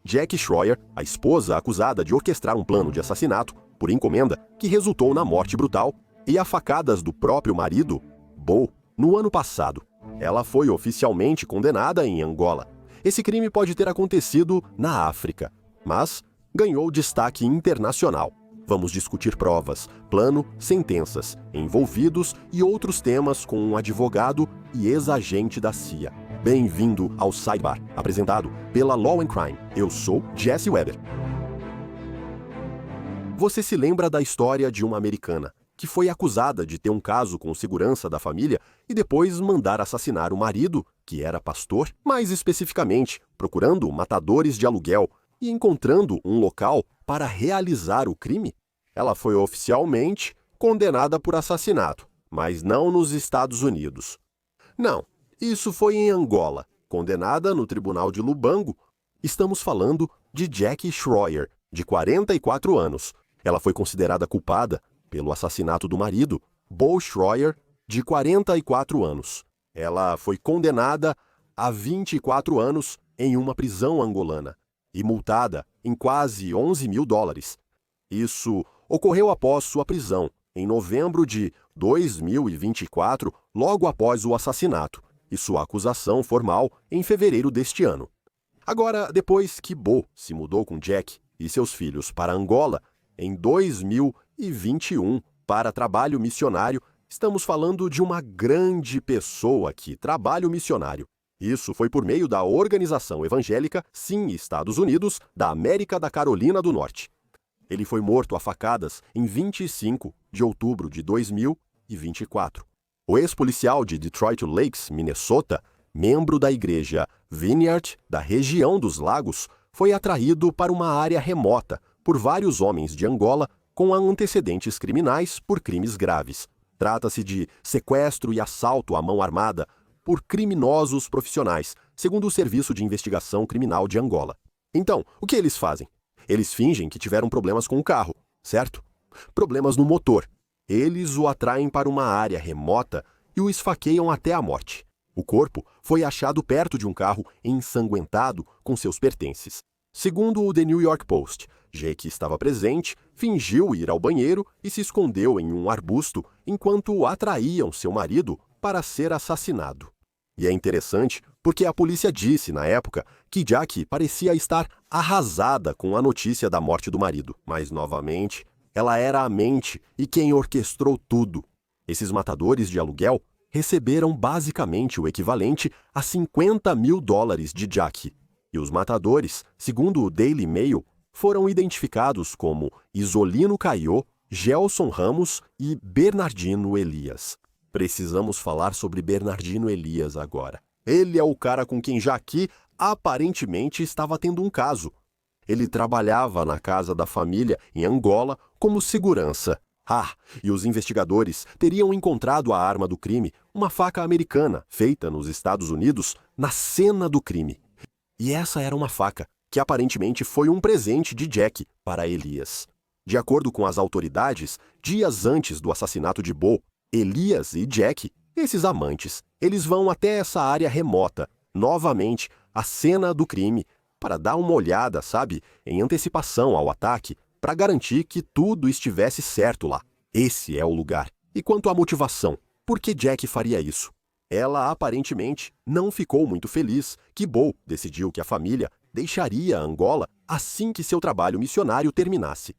Jackie Schroyer, a esposa acusada de orquestrar um plano de assassinato por encomenda que resultou na morte brutal, e a facadas do próprio marido, Bo, no ano passado. Ela foi oficialmente condenada em Angola. Esse crime pode ter acontecido na África, mas ganhou destaque internacional. Vamos discutir provas, plano, sentenças, envolvidos e outros temas com um advogado e ex-agente da CIA. Bem-vindo ao Sidebar, apresentado pela Law and Crime. Eu sou Jesse Weber. Você se lembra da história de uma americana que foi acusada de ter um caso com segurança da família e depois mandar assassinar o marido, que era pastor? Mais especificamente, procurando matadores de aluguel e encontrando um local para realizar o crime? Ela foi oficialmente condenada por assassinato, mas não nos Estados Unidos. Não, isso foi em Angola, condenada no Tribunal de Lubango. Estamos falando de Jackie Schroyer, de 44 anos. Ela foi considerada culpada pelo assassinato do marido, Bo Schroyer, de 44 anos. Ela foi condenada a 24 anos em uma prisão angolana e multada em quase US$ 11 mil. Isso ocorreu após sua prisão, em novembro de 2024, logo após o assassinato, e sua acusação formal em fevereiro deste ano. Agora, depois que Bo se mudou com Jack e seus filhos para Angola, em 2021, para trabalho missionário, estamos falando de uma grande pessoa aqui, trabalho missionário. Isso foi por meio da organização evangélica Sim Estados Unidos, da América da Carolina do Norte. Ele foi morto a facadas em 25 de outubro de 2024. O ex-policial de Detroit Lakes, Minnesota, membro da igreja Vineyard, da região dos Lagos, foi atraído para uma área remota por vários homens de Angola com antecedentes criminais por crimes graves. Trata-se de sequestro e assalto à mão armada por criminosos profissionais, segundo o Serviço de Investigação Criminal de Angola. Então, o que eles fazem? Eles fingem que tiveram problemas com o carro, certo? Problemas no motor. Eles o atraem para uma área remota e o esfaqueiam até a morte. O corpo foi achado perto de um carro ensanguentado com seus pertences. Segundo o The New York Post, Jake estava presente, fingiu ir ao banheiro e se escondeu em um arbusto enquanto atraíam seu marido para ser assassinado. E é interessante porque a polícia disse na época que Jackie parecia estar arrasada com a notícia da morte do marido, mas novamente ela era a mente e quem orquestrou tudo. Esses matadores de aluguel receberam basicamente o equivalente a US$ 50 mil de Jackie. E os matadores, segundo o Daily Mail, foram identificados como Isolino Caiô, Gelson Ramos e Bernardino Elias. Precisamos falar sobre Bernardino Elias agora. Ele é o cara com quem Jackie aparentemente estava tendo um caso. Ele trabalhava na casa da família em Angola como segurança. E os investigadores teriam encontrado a arma do crime, uma faca americana feita nos Estados Unidos, na cena do crime. E essa era uma faca que aparentemente foi um presente de Jack para Elias. De acordo com as autoridades, dias antes do assassinato de Bo, Elias e Jack, esses amantes, eles vão até essa área remota, novamente a cena do crime, para dar uma olhada, em antecipação ao ataque, para garantir que tudo estivesse certo lá. Esse é o lugar. E quanto à motivação, por que Jack faria isso? Ela aparentemente não ficou muito feliz que Bo decidiu que a família deixaria Angola assim que seu trabalho missionário terminasse.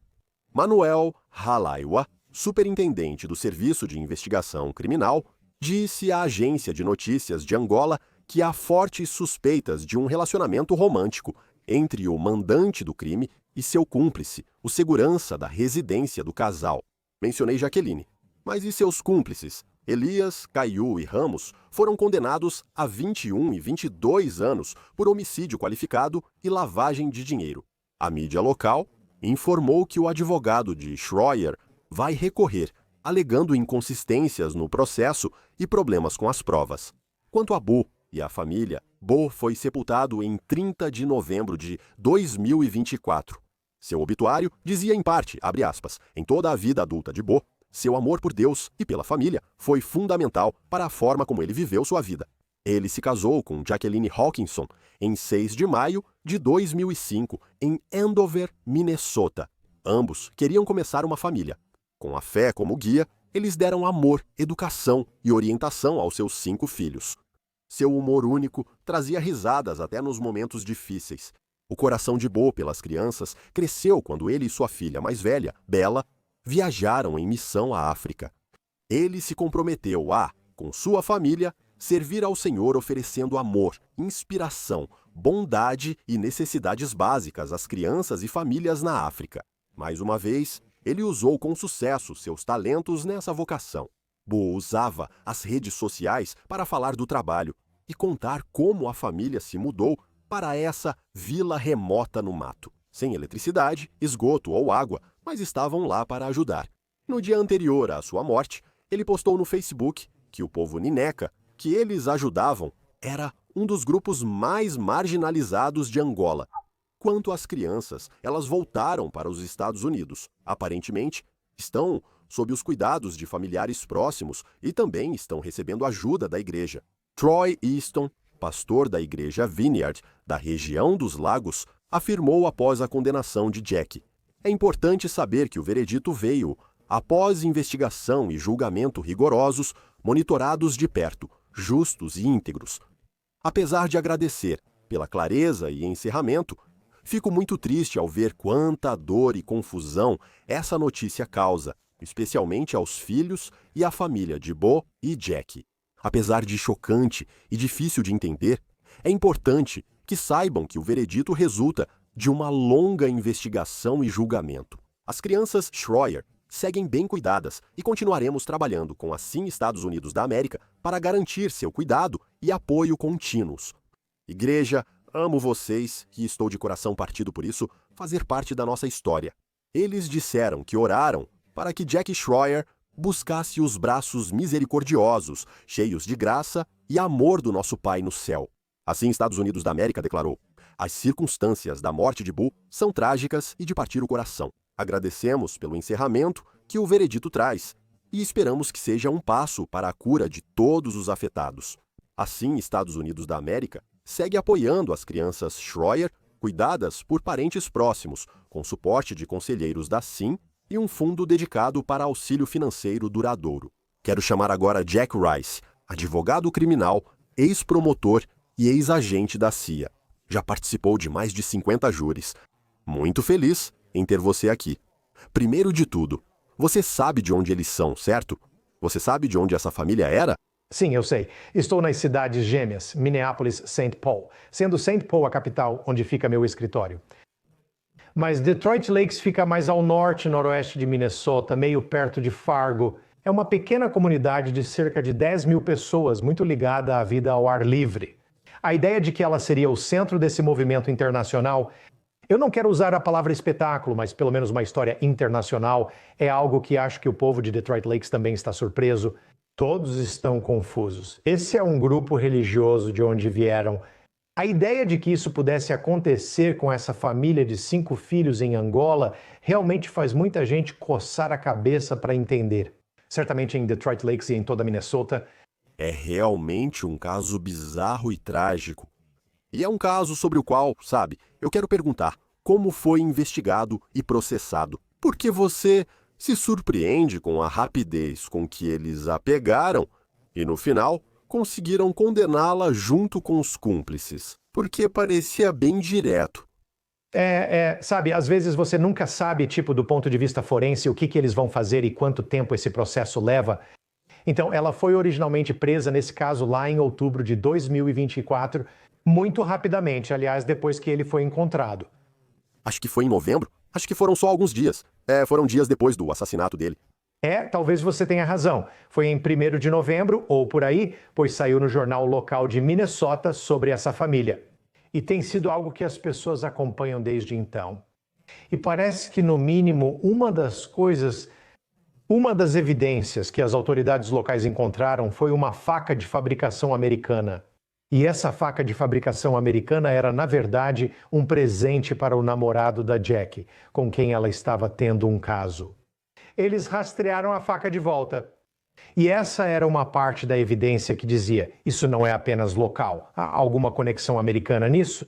Manuel Halaiwa, superintendente do Serviço de Investigação Criminal, disse à agência de notícias de Angola que há fortes suspeitas de um relacionamento romântico entre o mandante do crime e seu cúmplice, o segurança da residência do casal. Mencionei Jaqueline. Mas e seus cúmplices? Elias, Caiô e Ramos foram condenados a 21 e 22 anos por homicídio qualificado e lavagem de dinheiro. A mídia local informou que o advogado de Schroyer vai recorrer, alegando inconsistências no processo e problemas com as provas. Quanto a Bo e a família, Bo foi sepultado em 30 de novembro de 2024. Seu obituário dizia em parte, abre aspas, em toda a vida adulta de Bo, seu amor por Deus e pela família foi fundamental para a forma como ele viveu sua vida. Ele se casou com Jacqueline Hawkinson em 6 de maio de 2005, em Andover, Minnesota. Ambos queriam começar uma família. Com a fé como guia, eles deram amor, educação e orientação aos seus 5 filhos. Seu humor único trazia risadas até nos momentos difíceis. O coração de Bo pelas crianças cresceu quando ele e sua filha mais velha, Bella, viajaram em missão à África. Ele se comprometeu a, com sua família, servir ao Senhor oferecendo amor, inspiração, bondade e necessidades básicas às crianças e famílias na África. Mais uma vez, ele usou com sucesso seus talentos nessa vocação. Bo usava as redes sociais para falar do trabalho e contar como a família se mudou para essa vila remota no mato, sem eletricidade, esgoto ou água, mas estavam lá para ajudar. No dia anterior à sua morte, ele postou no Facebook que o povo Nineca, que eles ajudavam, era um dos grupos mais marginalizados de Angola. Quanto às crianças, elas voltaram para os Estados Unidos. Aparentemente, estão sob os cuidados de familiares próximos e também estão recebendo ajuda da igreja. Troy Easton, pastor da igreja Vineyard, da região dos Lagos, afirmou após a condenação de Jack: "É importante saber que o veredito veio após investigação e julgamento rigorosos, monitorados de perto, justos e íntegros. Apesar de agradecer pela clareza e encerramento, fico muito triste ao ver quanta dor e confusão essa notícia causa, especialmente aos filhos e à família de Bo e Jack. Apesar de chocante e difícil de entender, é importante que saibam que o veredito resulta de uma longa investigação e julgamento. As crianças Schroyer seguem bem cuidadas e continuaremos trabalhando com a Sim Estados Unidos da América para garantir seu cuidado e apoio contínuos. Igreja, amo vocês e estou de coração partido por isso fazer parte da nossa história. Eles disseram que oraram para que Jack Schroyer buscasse os braços misericordiosos, cheios de graça e amor do nosso Pai no céu. Assim, Estados Unidos da América declarou: "As circunstâncias da morte de Bo são trágicas e de partir o coração. Agradecemos pelo encerramento que o veredito traz e esperamos que seja um passo para a cura de todos os afetados." Assim, Estados Unidos da América segue apoiando as crianças Schroyer, cuidadas por parentes próximos, com suporte de conselheiros da Sim e um fundo dedicado para auxílio financeiro duradouro. Quero chamar agora Jack Rice, advogado criminal, ex-promotor e ex-agente da CIA. Já participou de mais de 50 júris. Muito feliz em ter você aqui. Primeiro de tudo, você sabe de onde eles são, certo? Você sabe de onde essa família era? Sim, eu sei. Estou nas cidades gêmeas, Minneapolis e St. Paul, sendo St. Paul a capital onde fica meu escritório. Mas Detroit Lakes fica mais ao norte e noroeste de Minnesota, meio perto de Fargo. É uma pequena comunidade de cerca de 10 mil pessoas, muito ligada à vida ao ar livre. A ideia de que ela seria o centro desse movimento internacional, eu não quero usar a palavra espetáculo, mas pelo menos uma história internacional, é algo que acho que o povo de Detroit Lakes também está surpreso. Todos estão confusos. Esse é um grupo religioso de onde vieram. A ideia de que isso pudesse acontecer com essa família de 5 filhos em Angola realmente faz muita gente coçar a cabeça para entender. Certamente em Detroit Lakes e em toda Minnesota. É realmente um caso bizarro e trágico. E é um caso sobre o qual, sabe, eu quero perguntar como foi investigado e processado. Porque você se surpreende com a rapidez com que eles a pegaram e, no final, conseguiram condená-la junto com os cúmplices, porque parecia bem direto. Sabe, às vezes você nunca sabe, tipo, do ponto de vista forense, o que eles vão fazer e quanto tempo esse processo leva. Então, ela foi originalmente presa, nesse caso, lá em outubro de 2024, muito rapidamente, aliás, depois que ele foi encontrado. Acho que foi em novembro. Acho que foram só alguns dias. Foram dias depois do assassinato dele. Talvez você tenha razão. Foi em 1º de novembro, ou por aí, pois saiu no jornal local de Minnesota sobre essa família. E tem sido algo que as pessoas acompanham desde então. E parece que, no mínimo, uma das evidências que as autoridades locais encontraram foi uma faca de fabricação americana. E essa faca de fabricação americana era, na verdade, um presente para o namorado da Jack, com quem ela estava tendo um caso. Eles rastrearam a faca de volta. E essa era uma parte da evidência que dizia: isso não é apenas local. Há alguma conexão americana nisso?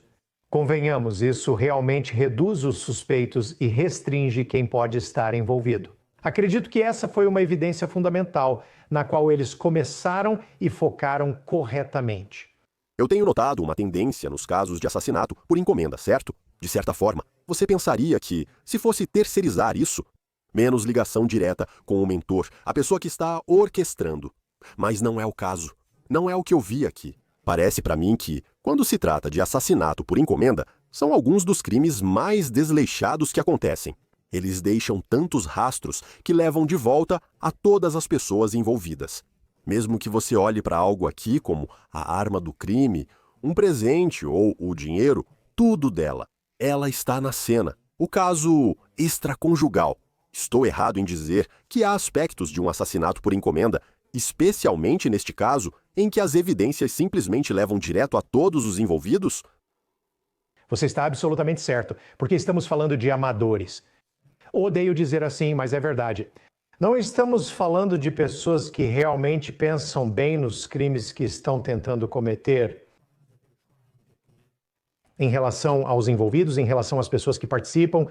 Convenhamos, isso realmente reduz os suspeitos e restringe quem pode estar envolvido. Acredito que essa foi uma evidência fundamental, na qual eles começaram e focaram corretamente. Eu tenho notado uma tendência nos casos de assassinato por encomenda, certo? De certa forma, você pensaria que, se fosse terceirizar isso, menos ligação direta com o mentor, a pessoa que está orquestrando. Mas não é o caso. Não é o que eu vi aqui. Parece para mim que, quando se trata de assassinato por encomenda, são alguns dos crimes mais desleixados que acontecem. Eles deixam tantos rastros que levam de volta a todas as pessoas envolvidas. Mesmo que você olhe para algo aqui como a arma do crime, um presente ou o dinheiro, tudo dela. Ela está na cena. O caso extraconjugal. Estou errado em dizer que há aspectos de um assassinato por encomenda, especialmente neste caso, em que as evidências simplesmente levam direto a todos os envolvidos? Você está absolutamente certo, porque estamos falando de amadores. Odeio dizer assim, mas é verdade. Não estamos falando de pessoas que realmente pensam bem nos crimes que estão tentando cometer em relação aos envolvidos, em relação às pessoas que participam.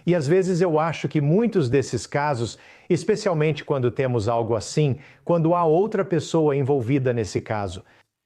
E às vezes eu acho que muitos desses casos, especialmente quando temos algo assim, quando há outra pessoa envolvida nesse caso.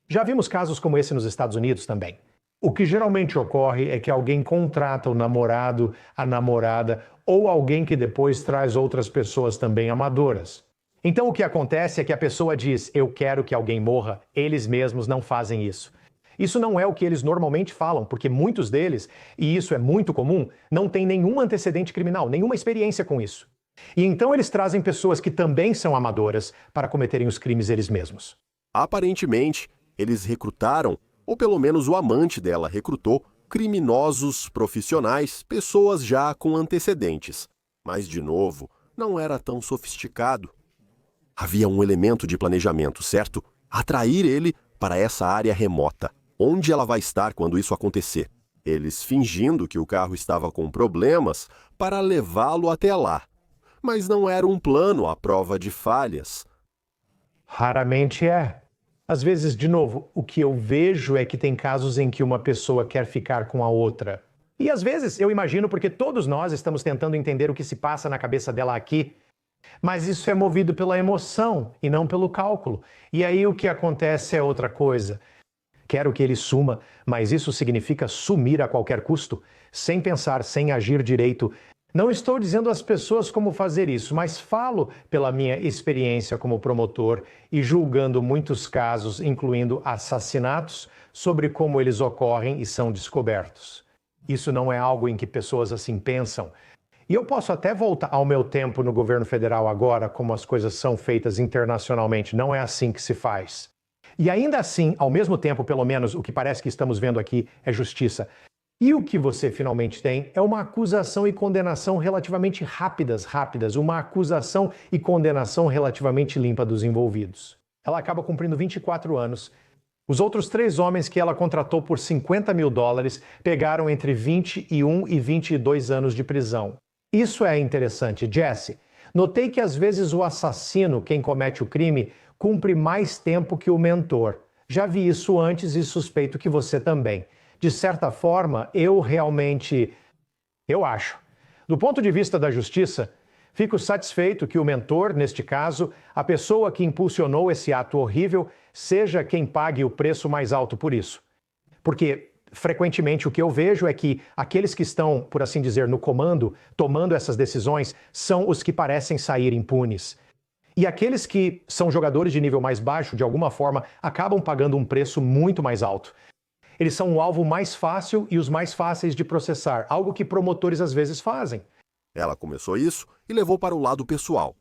Já vimos casos como esse nos Estados Unidos também. O que geralmente ocorre é que alguém contrata o namorado, a namorada ou alguém que depois traz outras pessoas também amadoras. Então o que acontece é que a pessoa diz: eu quero que alguém morra, eles mesmos não fazem isso. Isso não é o que eles normalmente falam, porque muitos deles, e isso é muito comum, não têm nenhum antecedente criminal, nenhuma experiência com isso. E então eles trazem pessoas que também são amadoras para cometerem os crimes eles mesmos. Aparentemente, eles recrutaram, ou pelo menos o amante dela recrutou, criminosos profissionais, pessoas já com antecedentes. Mas, de novo, não era tão sofisticado. Havia um elemento de planejamento, certo? Atrair ele para essa área remota. Onde ela vai estar quando isso acontecer? Eles fingindo que o carro estava com problemas para levá-lo até lá. Mas não era um plano à prova de falhas. Raramente é. Às vezes, de novo, o que eu vejo é que tem casos em que uma pessoa quer ficar com a outra. E às vezes eu imagino porque todos nós estamos tentando entender o que se passa na cabeça dela aqui. Mas isso é movido pela emoção e não pelo cálculo. E aí o que acontece é outra coisa. Quero que ele suma, mas isso significa sumir a qualquer custo, sem pensar, sem agir direito. Não estou dizendo às pessoas como fazer isso, mas falo pela minha experiência como promotor e julgando muitos casos, incluindo assassinatos, sobre como eles ocorrem e são descobertos. Isso não é algo em que pessoas assim pensam. E eu posso até voltar ao meu tempo no governo federal agora, como as coisas são feitas internacionalmente. Não é assim que se faz. E ainda assim, ao mesmo tempo, pelo menos, o que parece que estamos vendo aqui é justiça. E o que você finalmente tem é uma acusação e condenação relativamente rápidas, uma acusação e condenação relativamente limpa dos envolvidos. Ela acaba cumprindo 24 anos. Os outros 3 homens que ela contratou por $50 mil pegaram entre 21 e 22 anos de prisão. Isso é interessante, Jesse. Notei que às vezes o assassino, quem comete o crime, cumpre mais tempo que o mentor. Já vi isso antes e suspeito que você também. De certa forma, eu acho. Do ponto de vista da justiça, fico satisfeito que o mentor, neste caso, a pessoa que impulsionou esse ato horrível, seja quem pague o preço mais alto por isso. Porque, frequentemente, o que eu vejo é que aqueles que estão, por assim dizer, no comando, tomando essas decisões, são os que parecem sair impunes. E aqueles que são jogadores de nível mais baixo, de alguma forma, acabam pagando um preço muito mais alto. Eles são o alvo mais fácil e os mais fáceis de processar, algo que promotores às vezes fazem. Ela começou isso e levou para o lado pessoal.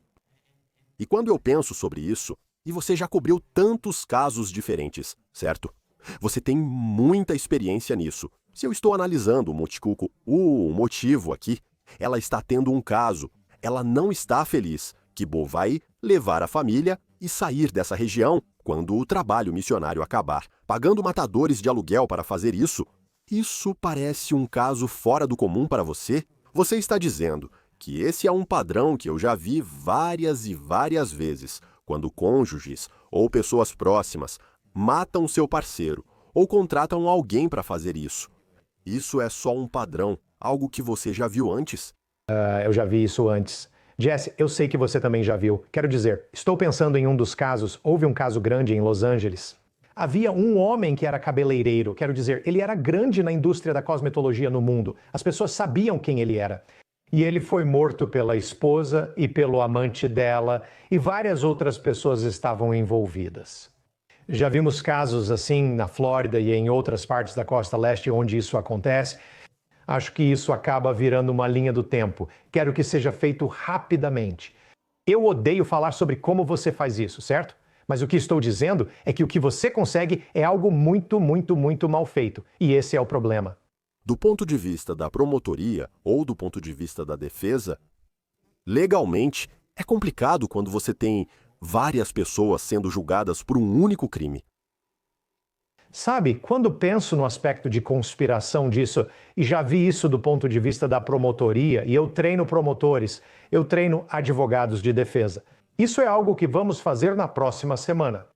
E quando eu penso sobre isso, e você já cobriu tantos casos diferentes, certo? Você tem muita experiência nisso. Se eu estou analisando o motivo aqui, ela está tendo um caso, ela não está feliz que Bo vai levar a família e sair dessa região quando o trabalho missionário acabar, pagando matadores de aluguel para fazer isso. Isso parece um caso fora do comum para você? Você está dizendo que esse é um padrão que eu já vi várias e várias vezes, quando cônjuges ou pessoas próximas matam seu parceiro ou contratam alguém para fazer isso. Isso é só um padrão, algo que você já viu antes? Eu já vi isso antes. Jesse, eu sei que você também já viu. Quero dizer, estou pensando em um dos casos. Houve um caso grande em Los Angeles. Havia um homem que era cabeleireiro. Quero dizer, ele era grande na indústria da cosmetologia no mundo. As pessoas sabiam quem ele era. E ele foi morto pela esposa e pelo amante dela, e várias outras pessoas estavam envolvidas. Já vimos casos assim na Flórida e em outras partes da costa leste onde isso acontece. Acho que isso acaba virando uma linha do tempo. Quero que seja feito rapidamente. Eu odeio falar sobre como você faz isso, certo? Mas o que estou dizendo é que o que você consegue é algo muito, muito, muito mal feito. E esse é o problema. Do ponto de vista da promotoria ou do ponto de vista da defesa, legalmente é complicado quando você tem várias pessoas sendo julgadas por um único crime. Sabe, quando penso no aspecto de conspiração disso, e já vi isso do ponto de vista da promotoria, e eu treino promotores, eu treino advogados de defesa. Isso é algo que vamos fazer na próxima semana.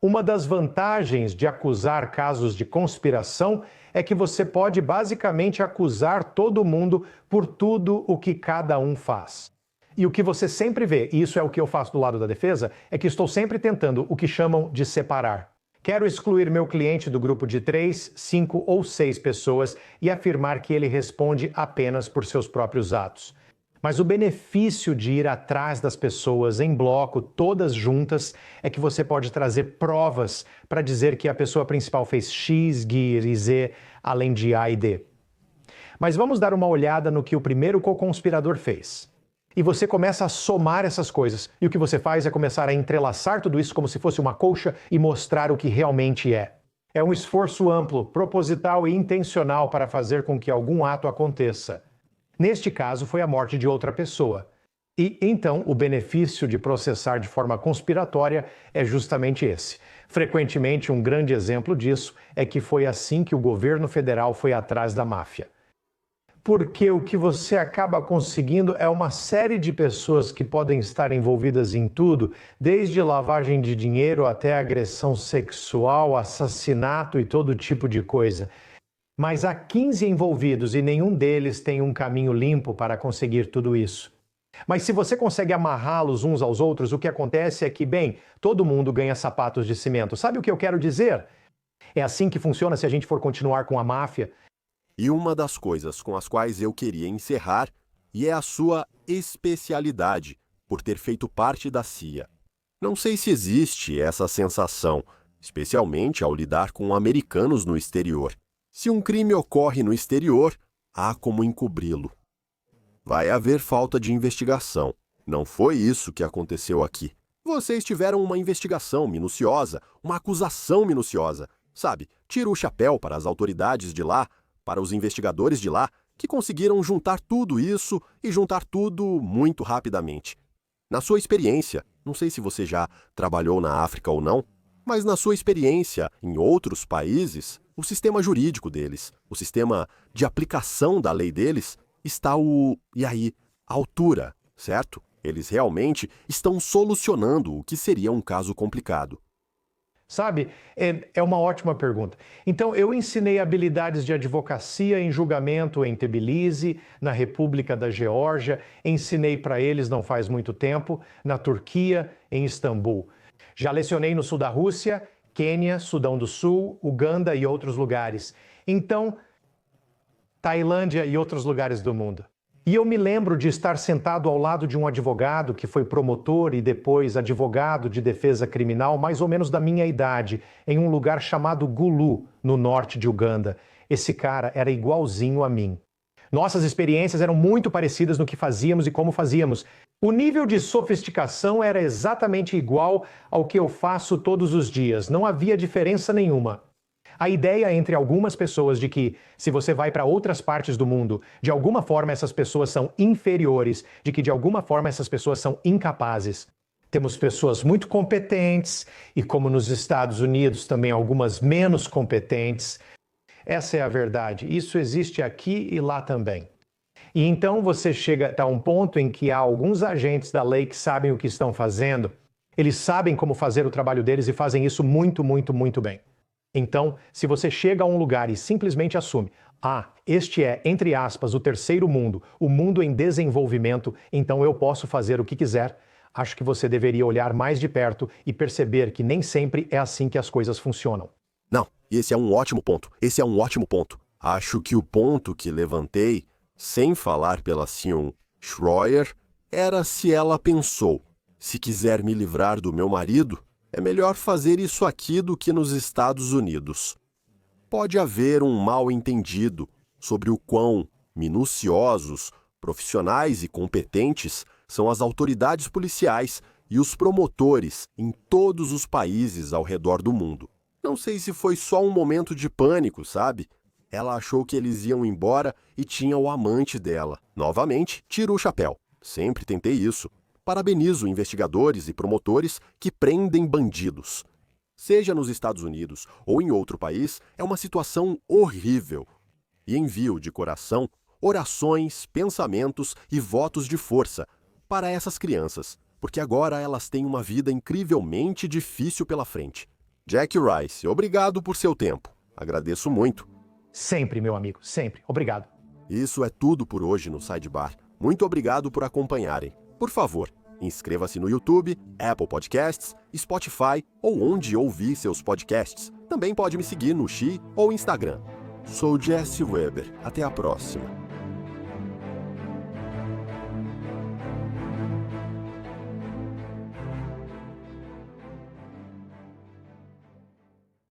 Uma das vantagens de acusar casos de conspiração é que você pode basicamente acusar todo mundo por tudo o que cada um faz. E o que você sempre vê, e isso é o que eu faço do lado da defesa, é que estou sempre tentando o que chamam de separar. Quero excluir meu cliente do grupo de 3, 5 ou 6 pessoas e afirmar que ele responde apenas por seus próprios atos. Mas o benefício de ir atrás das pessoas em bloco, todas juntas, é que você pode trazer provas para dizer que a pessoa principal fez X, Y e Z, além de A e D. Mas vamos dar uma olhada no que o primeiro co-conspirador fez. E você começa a somar essas coisas. E o que você faz é começar a entrelaçar tudo isso como se fosse uma colcha e mostrar o que realmente é. É um esforço amplo, proposital e intencional para fazer com que algum ato aconteça. Neste caso, foi a morte de outra pessoa. E, então, o benefício de processar de forma conspiratória é justamente esse. Frequentemente, um grande exemplo disso é que foi assim que o governo federal foi atrás da máfia. Porque o que você acaba conseguindo é uma série de pessoas que podem estar envolvidas em tudo, desde lavagem de dinheiro até agressão sexual, assassinato e todo tipo de coisa. Mas há 15 envolvidos e nenhum deles tem um caminho limpo para conseguir tudo isso. Mas se você consegue amarrá-los uns aos outros, o que acontece é que, bem, todo mundo ganha sapatos de cimento. Sabe o que eu quero dizer? É assim que funciona se a gente for continuar com a máfia. E uma das coisas com as quais eu queria encerrar e é a sua especialidade por ter feito parte da CIA. Não sei se existe essa sensação, especialmente ao lidar com americanos no exterior. Se um crime ocorre no exterior, há como encobri-lo. Vai haver falta de investigação. Não foi isso que aconteceu aqui. Vocês tiveram uma investigação minuciosa, uma acusação minuciosa. Sabe, tiro o chapéu para as autoridades de lá, para os investigadores de lá, que conseguiram juntar tudo isso e juntar tudo muito rapidamente. Na sua experiência, não sei se você já trabalhou na África ou não, mas na sua experiência em outros países, o sistema jurídico deles, o sistema de aplicação da lei deles, está a altura, certo? Eles realmente estão solucionando o que seria um caso complicado. Sabe, é uma ótima pergunta. Então, eu ensinei habilidades de advocacia em julgamento em Tbilisi, na República da Geórgia, ensinei para eles não faz muito tempo, na Turquia, em Istambul. Já lecionei no sul da Rússia, Quênia, Sudão do Sul, Uganda e outros lugares. Então, Tailândia e outros lugares do mundo. E eu me lembro de estar sentado ao lado de um advogado que foi promotor e depois advogado de defesa criminal, mais ou menos da minha idade, em um lugar chamado Gulu, no norte de Uganda. Esse cara era igualzinho a mim. Nossas experiências eram muito parecidas no que fazíamos e como fazíamos. O nível de sofisticação era exatamente igual ao que eu faço todos os dias, não havia diferença nenhuma. A ideia entre algumas pessoas de que, se você vai para outras partes do mundo, de alguma forma essas pessoas são inferiores, de que de alguma forma essas pessoas são incapazes. Temos pessoas muito competentes e, como nos Estados Unidos, também algumas menos competentes. Essa é a verdade. Isso existe aqui e lá também. E então você chega a um ponto em que há alguns agentes da lei que sabem o que estão fazendo. Eles sabem como fazer o trabalho deles e fazem isso muito, muito, muito bem. Então, se você chega a um lugar e simplesmente assume, este é, entre aspas, o terceiro mundo, o mundo em desenvolvimento, então eu posso fazer o que quiser, acho que você deveria olhar mais de perto e perceber que nem sempre é assim que as coisas funcionam. Não, esse é um ótimo ponto. Esse é um ótimo ponto. Acho que o ponto que levantei, sem falar pela Sion Schroyer, era se ela pensou: se quiser me livrar do meu marido, é melhor fazer isso aqui do que nos Estados Unidos. Pode haver um mal-entendido sobre o quão minuciosos, profissionais e competentes são as autoridades policiais e os promotores em todos os países ao redor do mundo. Não sei se foi só um momento de pânico, sabe? Ela achou que eles iam embora e tinha o amante dela. Novamente, tiro o chapéu. Sempre tentei isso. Parabenizo investigadores e promotores que prendem bandidos. Seja nos Estados Unidos ou em outro país, é uma situação horrível. E envio de coração orações, pensamentos e votos de força para essas crianças, porque agora elas têm uma vida incrivelmente difícil pela frente. Jack Rice, obrigado por seu tempo. Agradeço muito. Sempre, meu amigo, sempre. Obrigado. Isso é tudo por hoje no Sidebar. Muito obrigado por acompanharem. Por favor, inscreva-se no YouTube, Apple Podcasts, Spotify ou onde ouvir seus podcasts. Também pode me seguir no Xi ou Instagram. Sou Jesse Weber. Até a próxima.